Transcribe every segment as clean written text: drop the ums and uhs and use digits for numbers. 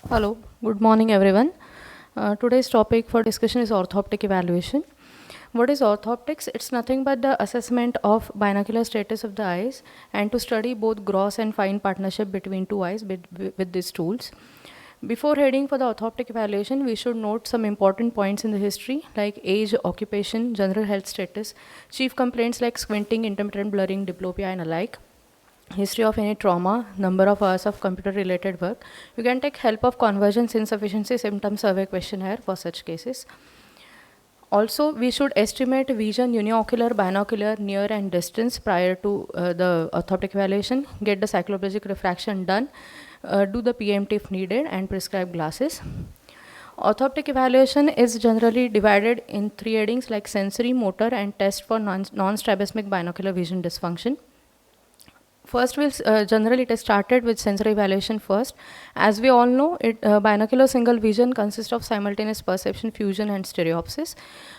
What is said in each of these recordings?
Hello, good morning everyone. Today's topic for discussion is orthoptic evaluation. What is orthoptics? It's nothing but the assessment of binocular status of the eyes and to study both gross and fine partnership between two eyes with these tools. Before heading for the orthoptic evaluation, we should note some important points in the history like age, occupation, general health status, chief complaints like squinting, intermittent blurring, diplopia and alike, history of any trauma, number of hours of computer related work. You can take help of convergence insufficiency symptom survey questionnaire for such cases. Also, we should estimate vision, uniocular, binocular, near and distance prior to the orthoptic evaluation, get the cycloplegic refraction done, do the PMT if needed and prescribe glasses. Orthoptic evaluation is generally divided in three headings like sensory, motor and test for non-strabismic binocular vision dysfunction. First, generally it is started with sensory evaluation first. As we all know, binocular single vision consists of simultaneous perception, fusion and stereopsis.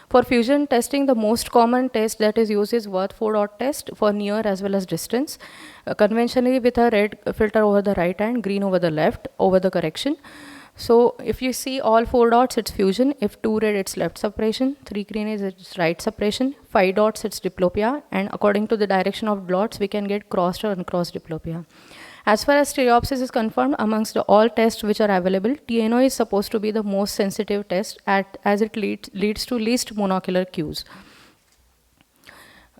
For fusion testing, the most common test that is used is Worth 4-dot test for near as well as distance, conventionally with a red filter over the right and green over the left over the correction. So if you see all 4 dots, it's fusion. If 2 red, it's left suppression. 3 green is it's right suppression. 5 dots, it's diplopia. And according to the direction of dots, we can get crossed or uncrossed diplopia. As far as stereopsis is confirmed, amongst all tests which are available, TNO is supposed to be the most sensitive test as it leads to least monocular cues.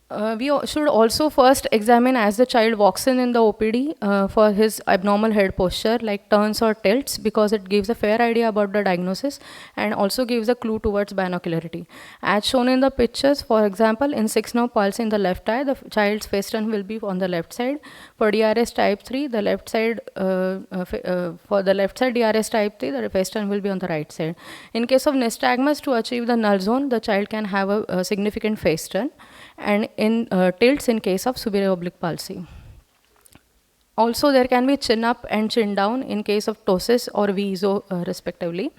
We should also first examine as the child walks in the OPD for his abnormal head posture like turns or tilts, because it gives a fair idea about the diagnosis and also gives a clue towards binocularity. As shown in the pictures, for example, in 6-nerve pulse in the left eye, the child's face turn will be on the left side. For DRS type 3, the left side, for the left side DRS type 3, the face turn will be on the right side. In case of nystagmus, to achieve the null zone, the child can have a significant face turn, and in tilts in case of superior oblique palsy. Also, there can be chin up and chin down in case of ptosis or VISO respectively.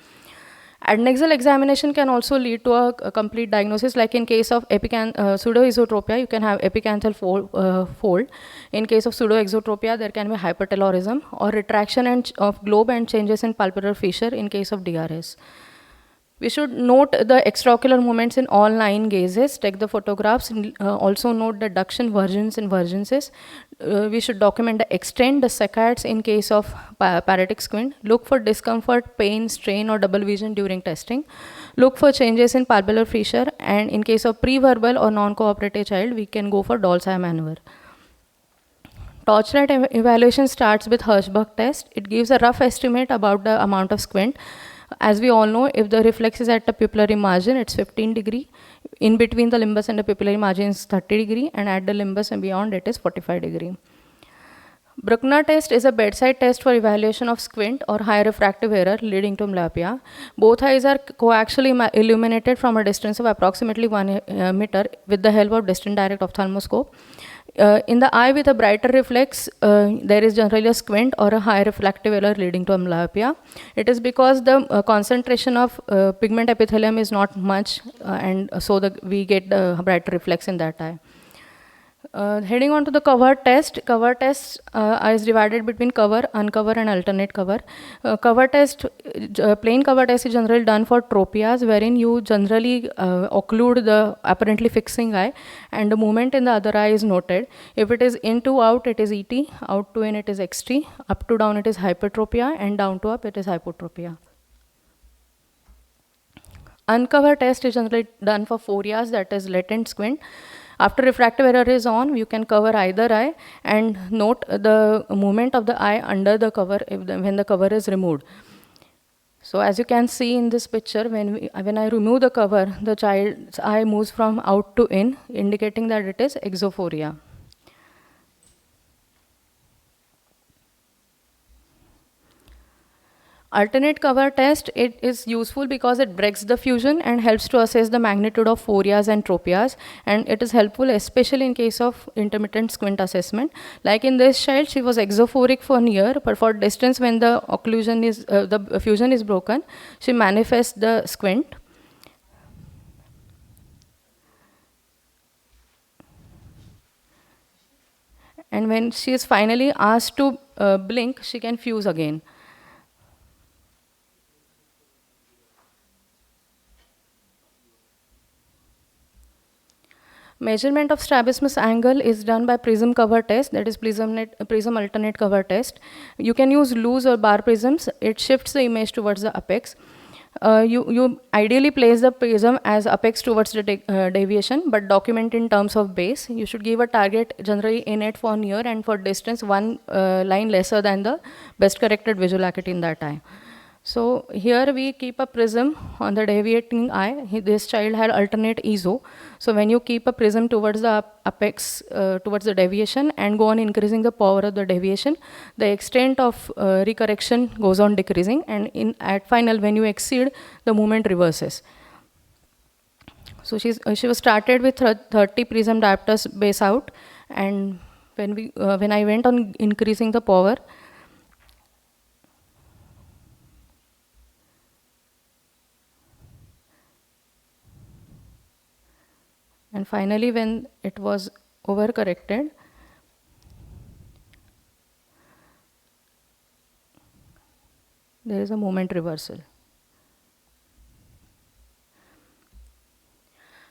Adnexal examination can also lead to a complete diagnosis, like in case of pseudoesotropia, you can have epicanthal fold. In case of pseudoexotropia, there can be hypertelorism or retraction of globe and changes in palpebral fissure in case of DRS. We should note the extraocular movements in all 9 gazes, take the photographs, also note the duction, vergence and vergences. We should document the extent, the saccades in case of paratic squint. Look for discomfort, pain, strain or double vision during testing. Look for changes in palpebral fissure, and in case of pre-verbal or non-cooperative child, we can go for Doll's eye maneuver. Torchlight evaluation starts with Hirschberg test. It gives a rough estimate about the amount of squint. As we all know, if the reflex is at the pupillary margin, it's 15 degree. In between the limbus and the pupillary margin is 30 degree, and at the limbus and beyond it is 45 degree. Bruckner test is a bedside test for evaluation of squint or high refractive error leading to myopia. Both eyes are coaxially illuminated from a distance of approximately 1 meter with the help of distant direct ophthalmoscope. In the eye with a brighter reflex, there is generally a squint or a high refractive error leading to myopia. It is because the concentration of pigment epithelium is not much, and so we get the brighter reflex in that eye. Heading on to the cover test is divided between cover, uncover and alternate cover. Plain cover test is generally done for tropias, wherein you generally occlude the apparently fixing eye and the movement in the other eye is noted. If it is in to out, it is ET, out to in, it is XT, up to down, it is hypertropia, and down to up, it is hypotropia. Uncover test is generally done for phorias, that is latent squint. After refractive error is on, you can cover either eye and note the movement of the eye under the cover when the cover is removed. So as you can see in this picture, when I remove the cover, the child's eye moves from out to in, indicating that it is exophoria. Alternate cover test, it is useful because it breaks the fusion and helps to assess the magnitude of phorias and tropias, and it is helpful especially in case of intermittent squint assessment. Like in this child, she was exophoric for near, but for distance when the occlusion is, the fusion is broken, she manifests the squint. And when she is finally asked to blink, she can fuse again. Measurement of strabismus angle is done by prism cover test, that is prism alternate cover test. You can use loose or bar prisms. It shifts the image towards the apex. You ideally place the prism as apex towards the deviation, but document in terms of base. You should give a target generally innate for near, and for distance one line lesser than the best corrected visual acuity in that eye. So here we keep a prism on the deviating eye. This child had alternate EZO. So when you keep a prism towards the apex, towards the deviation, and go on increasing the power of the deviation, the extent of recorrection goes on decreasing, and at final, when you exceed, the movement reverses. So she was started with 30 prism diopters base out, and when I went on increasing the power, and finally, when it was overcorrected, there is a movement reversal.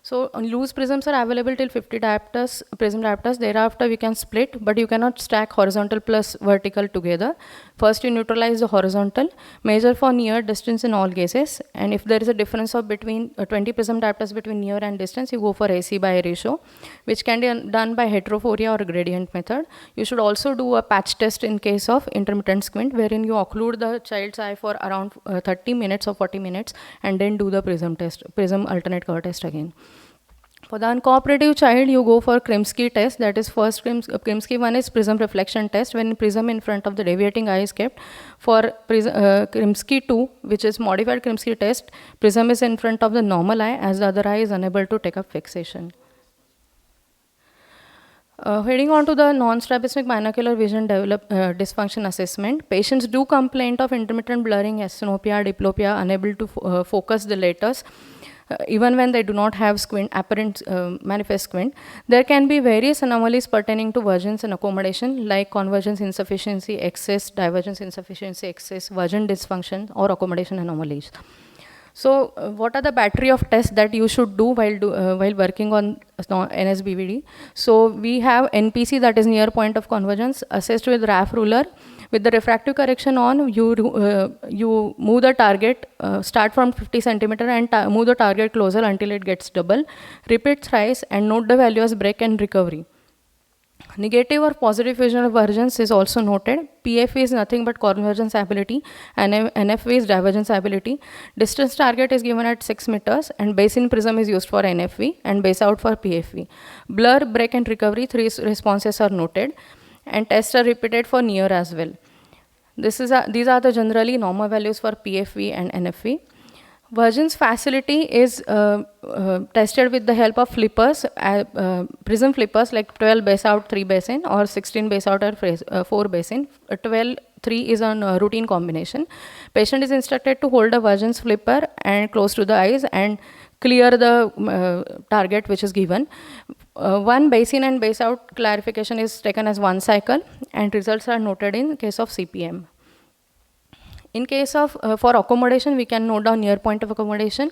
So loose prisms are available till 50 diopters, prism diopters. Thereafter we can split, but you cannot stack horizontal plus vertical together. First you neutralize the horizontal, measure for near distance in all cases, and if there is a difference of between 20 prism diopters between near and distance, you go for AC by ratio, which can be done by heterophoria or gradient method. You should also do a patch test in case of intermittent squint, wherein you occlude the child's eye for around 30 minutes or 40 minutes, and then do the prism test, prism alternate cover test again. For the uncooperative child, you go for Krimsky test. That is, first Krimsky one is prism reflection test, when prism in front of the deviating eye is kept. For Krimsky 2, which is modified Krimsky test, prism is in front of the normal eye as the other eye is unable to take up fixation. Heading on to the non-strabismic binocular vision dysfunction assessment, patients do complain of intermittent blurring, asynopia, diplopia, unable to focus the letters. Even when they do not have squint, apparent manifest squint. There can be various anomalies pertaining to vergence and accommodation, like convergence insufficiency, excess, divergence insufficiency, excess, vergent dysfunction, or accommodation anomalies. So what are the battery of tests that you should do while working on NSBVD? So we have NPC, that is near point of convergence, assessed with RAF ruler. With the refractive correction on, you move the target, start from 50 centimeter and move the target closer until it gets double. Repeat thrice and note the value as break and recovery. Negative or positive visual divergence is also noted. PFV is nothing but convergence ability, and NFV is divergence ability. Distance target is given at 6 meters, and base in prism is used for NFV and base out for PFV. Blur, break, and recovery, 3 responses are noted, and tests are repeated for near as well. These are the generally normal values for PFV and NFV. Vergence facility is tested with the help of flippers, prism flippers like 12 base out, 3 base in, or 16 base out or 4 base in. 12, 3 is on routine combination. Patient is instructed to hold a vergence flipper and close to the eyes and clear the target which is given. One base in and base out clarification is taken as 1 cycle, and results are noted in case of CPM. In case of, for accommodation, we can note down near point of accommodation.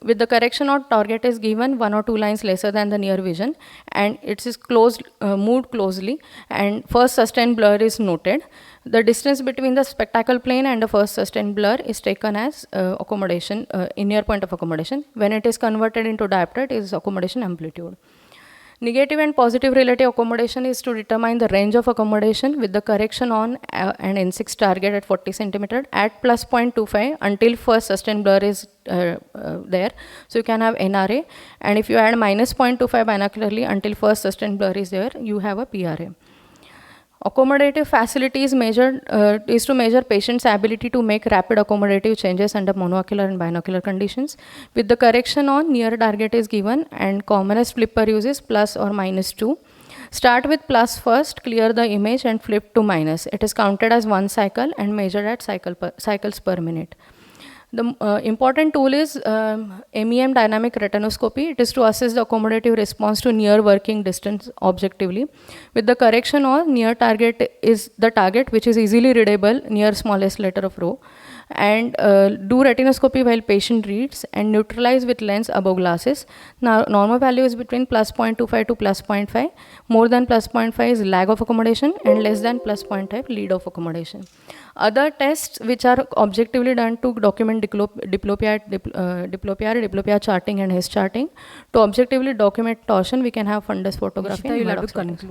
With the correction of target is given 1 or 2 lines lesser than the near vision, and it is closed, moved closely, and first sustained blur is noted. The distance between the spectacle plane and the first sustained blur is taken as accommodation, in near point of accommodation. When it is converted into diopter, it is accommodation amplitude. Negative and positive relative accommodation is to determine the range of accommodation with the correction on an N6 target at 40 centimeter at plus 0.25 until first sustained blur is there. So you can have NRA, and if you add minus 0.25 binocularly until first sustained blur is there, you have a PRA. Accommodative facility is measured is to measure patient's ability to make rapid accommodative changes under monocular and binocular conditions. With the correction on, near target is given, and commonest flipper uses plus or minus 2. Start with plus first, clear the image and flip to minus. It is counted as 1 cycle and measured at cycles per minute. The important tool is MEM dynamic retinoscopy. It is to assess the accommodative response to near working distance objectively. With the correction or near target is the target, which is easily readable near smallest letter of row. And do retinoscopy while patient reads and neutralize with lens above glasses. Now, normal value is between plus 0.25 to plus 0.5. More than plus 0.5 is lag of accommodation and less than plus 0.5 lead of accommodation. Other tests which are objectively done to document diplopia charting and Hess charting. To objectively document torsion, we can have fundus photography. Nishita, you'll have to conclude.